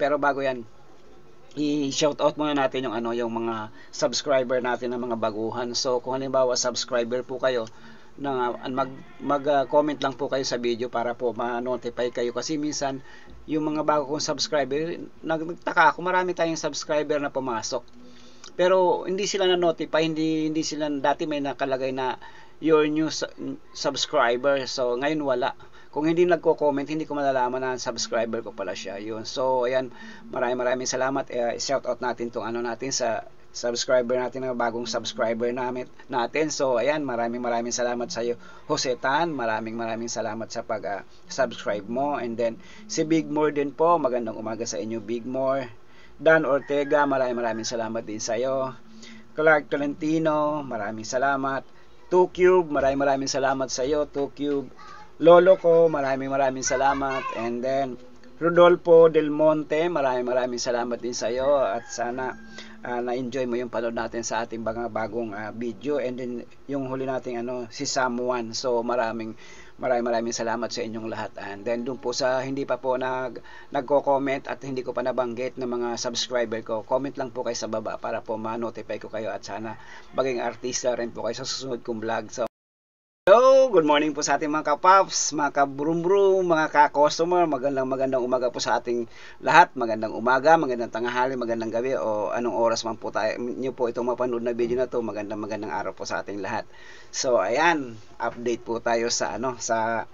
pero bago yan, i-shoutout muna natin yung yung mga subscriber natin ng mga baguhan. So kung halimbawa subscriber po kayo, mag-comment lang po kayo sa video para po ma-notify kayo, kasi minsan yung mga bago kong subscriber, nagtaka ako, marami tayong subscriber na pumasok pero hindi sila na-notify, hindi sila, dati may nakalagay na your new subscriber, so ngayon wala. Kung hindi nagko-comment, hindi ko malalaman na subscriber ko pala siya. Yun. So, ayan, maraming salamat. Shout out natin tong natin sa subscriber natin, na bagong subscriber natin. So, ayan, maraming salamat sa iyo, Jose Tan. Maraming salamat sa pag-subscribe mo. And then, si Big More din po. Magandang umaga sa inyo, Big More. Dan Ortega, maraming salamat din sa iyo. Clark Tolentino, maraming salamat. 2Cube, maraming salamat sa iyo, 2Cube. Lolo ko, maraming salamat. And then Rodolfo Del Monte, maraming salamat din sa iyo, at sana na-enjoy mo yung panood natin sa ating mga bagong video. And then yung huli nating si Samuan. So maraming salamat sa inyong lahat. And then doon po sa hindi pa po nagko-comment at hindi ko pa nabanggit ng mga subscriber ko, comment lang po kayo sa baba para po ma-notify ko kayo, at sana maging artista rin po kayo sa susunod kong vlog. So hello, good morning po sa ating mga kapaps, mga kabrum-brum, mga ka-customer. Magandang umaga po sa ating lahat. Magandang umaga, magandang tanghali, magandang gabi, o anong oras man po nyo po itong mapanood na video na to. Magandang araw po sa ating lahat. So ayan, update po tayo sa sa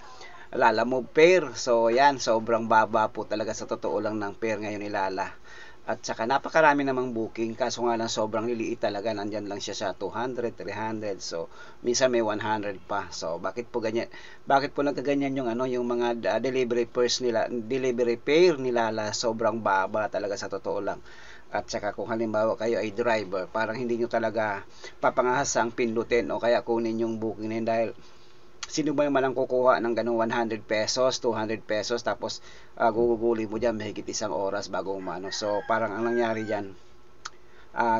Lalamove pair. So ayan, sobrang baba po talaga sa totoo lang ng pair ngayon ni Lala. At saka napakarami namang booking, kaso nga lang sobrang liliit talaga, nandyan lang siya sa 200, 300, so minsan may 100 pa. So bakit po ganyan? Bakit po nagkaganyan yung yung mga delivery pair nila, sobrang baba talaga sa totoo lang. At saka kung halimbawa kayo ay driver, parang hindi nyo talaga papangahasang pindutin o kaya kunin yung booking na yun, dahil sino ba yung malang kukuha ng ganung 100 pesos, 200 pesos, tapos guguguli mo dyan mahigit isang oras bago umano. So parang ang nangyari dyan,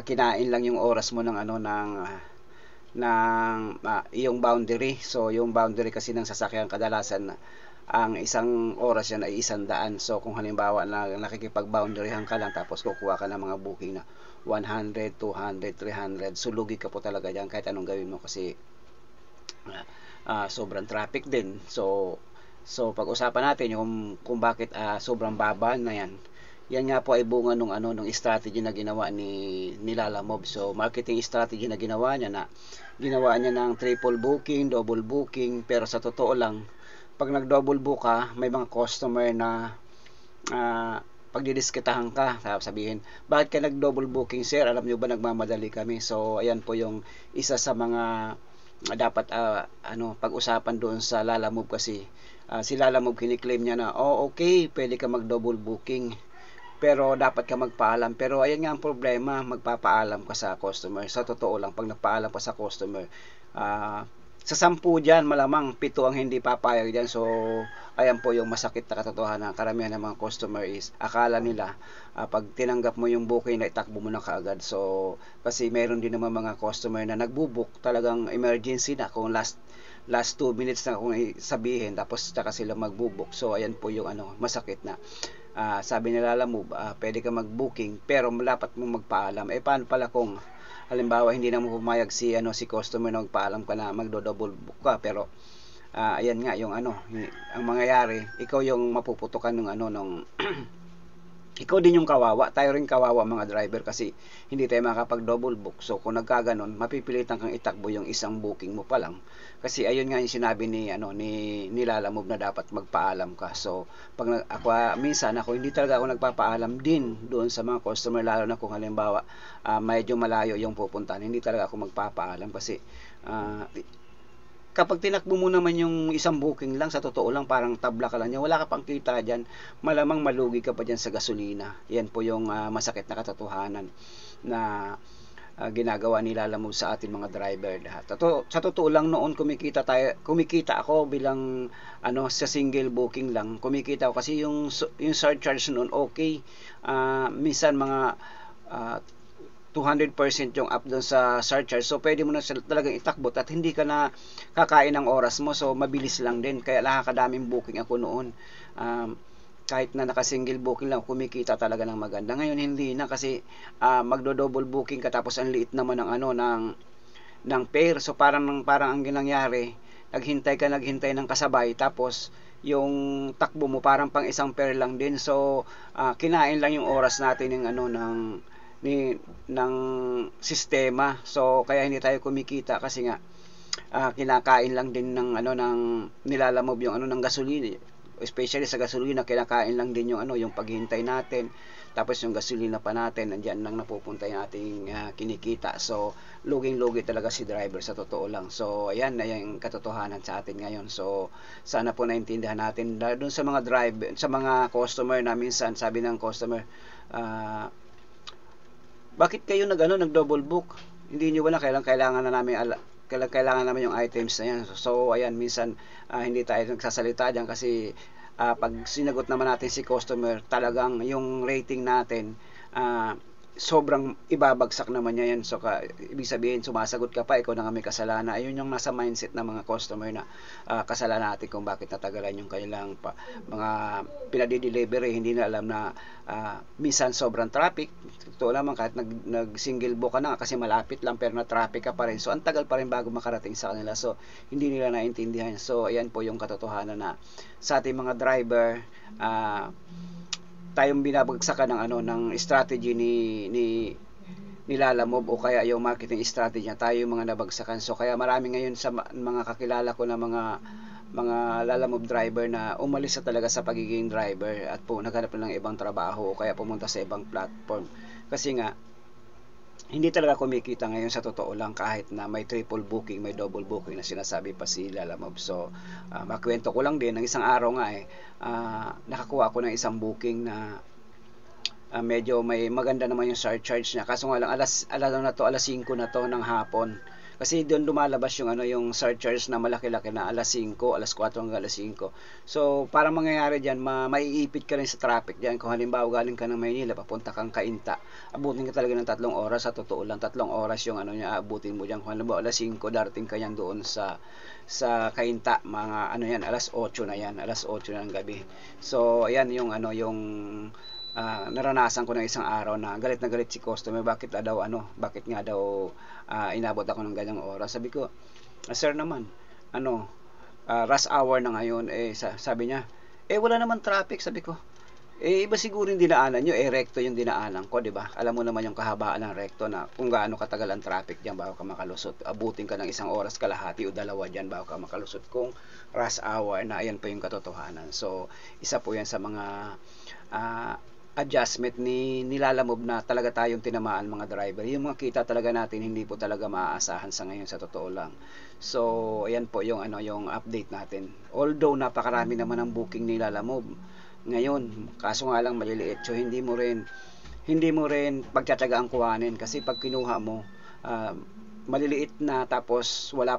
kinain lang yung oras mo ng iyong boundary. So yung boundary kasi ng sasakyan, kadalasan ang isang oras yan ay 100. So kung halimbawa na nakikipag-boundaryhan ka lang, tapos kukuha ka ng mga booking na 100, 200, 300, so lugi ka po talaga dyan kahit anong gawin mo, kasi sobrang traffic din. So pag-usapan natin yung kung bakit sobrang baba na yan. Yan nga po ay bunga nung strategy na ginawa ni Lalamove. So marketing strategy na ginawa niya ng triple booking, double booking. Pero sa totoo lang, pag nag-double book ka, may mga customer na pagdidiskitahan ka, sabihin, bakit ka nag-double booking, sir? Alam nyo ba nagmamadali kami? So ayan po yung isa sa mga dapat pag-usapan doon sa Lalamove, kasi si Lalamove kiniklaim niya na okay, pwede ka mag-double booking, pero dapat ka magpaalam. Pero ayan nga ang problema, magpapaalam ka sa customer. Sa totoo lang, pag nagpaalam ka sa customer, sa 10 dyan, malamang 7 ang hindi papayag dyan. So ayan po yung masakit na katotohanan. Karamihan ng mga customer is akala nila pag tinanggap mo yung booking na itakbo mo na kaagad. So kasi meron din naman mga customer na nagbubook talagang emergency na, kung last 2 minutes na kung sabihin, tapos tsaka sila magbubook. So ayan po yung masakit na sabi nila, Lalamove, pwede ka mag-booking pero dapat mo magpaalam. Paano pala kung halimbawa hindi na mo pumayag si customer na magpaalam ka na magdo-double book ka, pero ayan nga yung ang mangyayari, ikaw yung mapuputukan ng ikaw din yung kawawa, tayo rin kawawa mga driver, kasi hindi tayo makapag-double book. So kung nagkaganon, mapipilitan kang itakbo yung isang booking mo pa lang, kasi ayun nga yung sinabi ni Lalamove na dapat magpaalam ka. So pag minsan ako hindi talaga ako nagpapaalam din doon sa mga customer, lalo na kung halimbawa medyo malayo yung pupuntahan, hindi talaga ako magpapaalam, kasi kapag tinakbo mo naman yung isang booking lang, sa totoo lang parang tabla ka lang niya, wala ka pang kita dyan, malamang malugi ka pa dyan sa gasolina. Yan po yung masakit na katotohanan na ginagawa ni Lalamove sa ating mga driver lahat. Sa totoo lang, noon kumikita ako bilang sa single booking lang, kumikita ako kasi yung surcharge noon okay, minsan mga 200% yung up doon sa surcharge. So pwede mo na talagang itakbot at hindi ka na kakain ng oras mo. So mabilis lang din. Kaya nakakadaming booking ako noon. kahit na naka-single booking lang, kumikita talaga ng maganda. Ngayon hindi na, kasi magdo-double booking ka tapos ang liit naman ng ng pair. So parang ang ginangyari, naghintay ng kasabay, tapos yung takbo mo parang pang isang pair lang din. So kinain lang yung oras natin ng sistema. So kaya hindi tayo kumikita, kasi nga kinakain lang din ng nilalamob yung ng gasolina, especially sa gasolina. Kinakain lang din yung paghintay natin, tapos yung gasolina pa natin, nandiyan lang napupunta yung ating kinikita. So luging-lugi talaga si driver, sa totoo lang. So ayan na yung katotohanan sa atin ngayon. So sana po naintindihan natin doon sa mga driver, sa mga customer na minsan sabi ng customer, bakit kayo nag-double book? Hindi niyo wala, kailangan naman yung items na yan. So ayan, minsan hindi tayo nagsasalita diyan, kasi pag sinagot naman natin si customer, talagang yung rating natin sobrang ibabagsak naman niya yan. So ibig sabihin, sumasagot ka pa, ikaw na nga may kasalanan. Ayun yung nasa mindset ng mga customer, na kasalanan natin kung bakit natagalan yung kanilang mga pinadi-delivery. Hindi na alam na minsan sobrang traffic. Totoo naman, kahit nag-single book ka na kasi malapit lang, pero na-traffic ka pa rin. So ang tagal pa rin bago makarating sa kanila. So hindi nila naintindihan. So ayan po yung katotohanan, na sa ating mga driver, tayong binabagsakan ng strategy ni Lalamove, o kaya yung marketing strategy niya, tayo yung mga nabagsakan. So kaya marami ngayon sa mga kakilala ko na mga Lalamove driver na umalis na talaga sa pagiging driver, at po naghanap ng ibang trabaho, o kaya pumunta sa ibang platform, kasi nga hindi talaga kumikita ngayon, sa totoo lang, kahit na may triple booking, may double booking na sinasabi pa si Lalamove. So makwento ko lang din, ng isang araw nga nakakuha ko ng isang booking na medyo may maganda naman yung surcharge niya, kaso nga lang alas 5 na to ng hapon, kasi doon lumalabas yung surcharge na malaki-laki na alas 5, alas 4 hanggang alas 5. So parang mangyayari diyan, maiipit ka rin sa traffic diyan. Kung halimbawa galing ka ng Maynila papunta kang Cainta, abutin ka talaga ng 3 oras. Sa totoo lang, 3 oras yung niya abutin mo diyan. Kung halimbawa alas 5 darating ka yan doon sa Cainta, mga yan, alas 8 na yan, alas 8 na ng gabi. So ayan yung naranasan ko ng isang araw, na galit si customer, bakit nga daw inabot ako ng ganyang oras. Sabi ko, sir naman, rush hour na ngayon. Sabi niya, wala naman traffic. Sabi ko, iba siguro yung dinaanan nyo, rekto yung dinaanan ko, di ba? Alam mo naman yung kahabaan ng rekto, na kung gaano katagal ang traffic diyan bago ka makalusot. Abutin ka ng 1 oras kalahati o 2 diyan bago ka makalusot kung rush hour na. Ayan po yung katotohanan. So isa po yan sa mga adjustment ni Lalamove, na talaga tayong tinamaan, mga driver. Yung mga kita talaga natin, hindi po talaga maaasahan sa ngayon, sa totoo lang. So ayan po yung yung update natin. Although napakarami naman ang booking ni Lalamove ngayon, kaso nga lang maliliit. So hindi mo rin pagtsatsagaan kuhanin, kasi pag kinuha mo maliliit na, tapos wala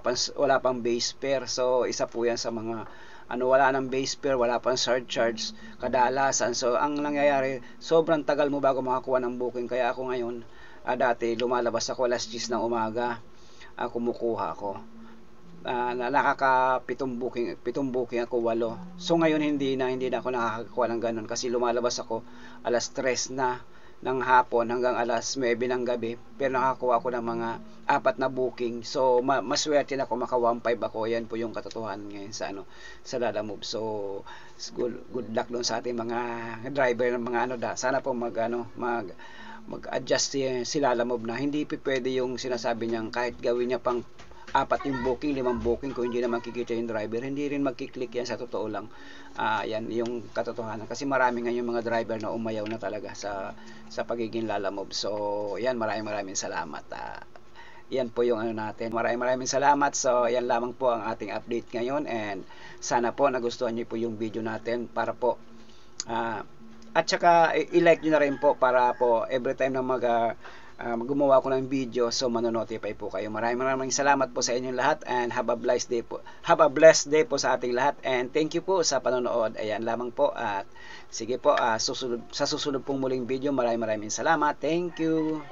pang base fare. So isa po yan sa mga wala nang base fare, wala pang surcharge kadalasan. So ang nangyayari, sobrang tagal mo bago makakuha ng booking. Kaya ako ngayon, dati lumalabas ako alas 10 ng umaga, kumukuha ako. Nakaka-7 booking ako, 8. So ngayon hindi na ako nakakakuha ng ganun, kasi lumalabas ako alas 3 na ng hapon hanggang alas 9 ng gabi, pero nakakuha ako ng mga 4 na booking. So maswerte na ako, maka 1.5 ako. Yan po yung katotohanan ngayon sa Lalamove. So good luck doon sa ating mga driver ng mga sana po mag-adjust si Lalamove, na hindi pwede yung sinasabi niyang kahit gawin niya pang 4 yung booking, 5 booking, kung hindi na makikita yung driver, hindi rin magkiklik yan, sa totoo lang. Yan yung katotohanan, kasi marami ngayon mga driver na umayaw na talaga sa pagiging Lalamove. So yan, maraming salamat. Yan po yung natin. Maraming salamat. So yan lamang po ang ating update ngayon, and sana po nagustuhan niyo po yung video natin, para po at saka i-like niyo na rin po, para po every time na gumawa ko ng video, so manonotify po kayo. Maraming salamat po sa inyong lahat, and have a blessed day po. Have a blessed day po sa ating lahat, and thank you po sa panonood. Ayan lamang po, at sige po, sa susunod pong muling video, maraming salamat. Thank you.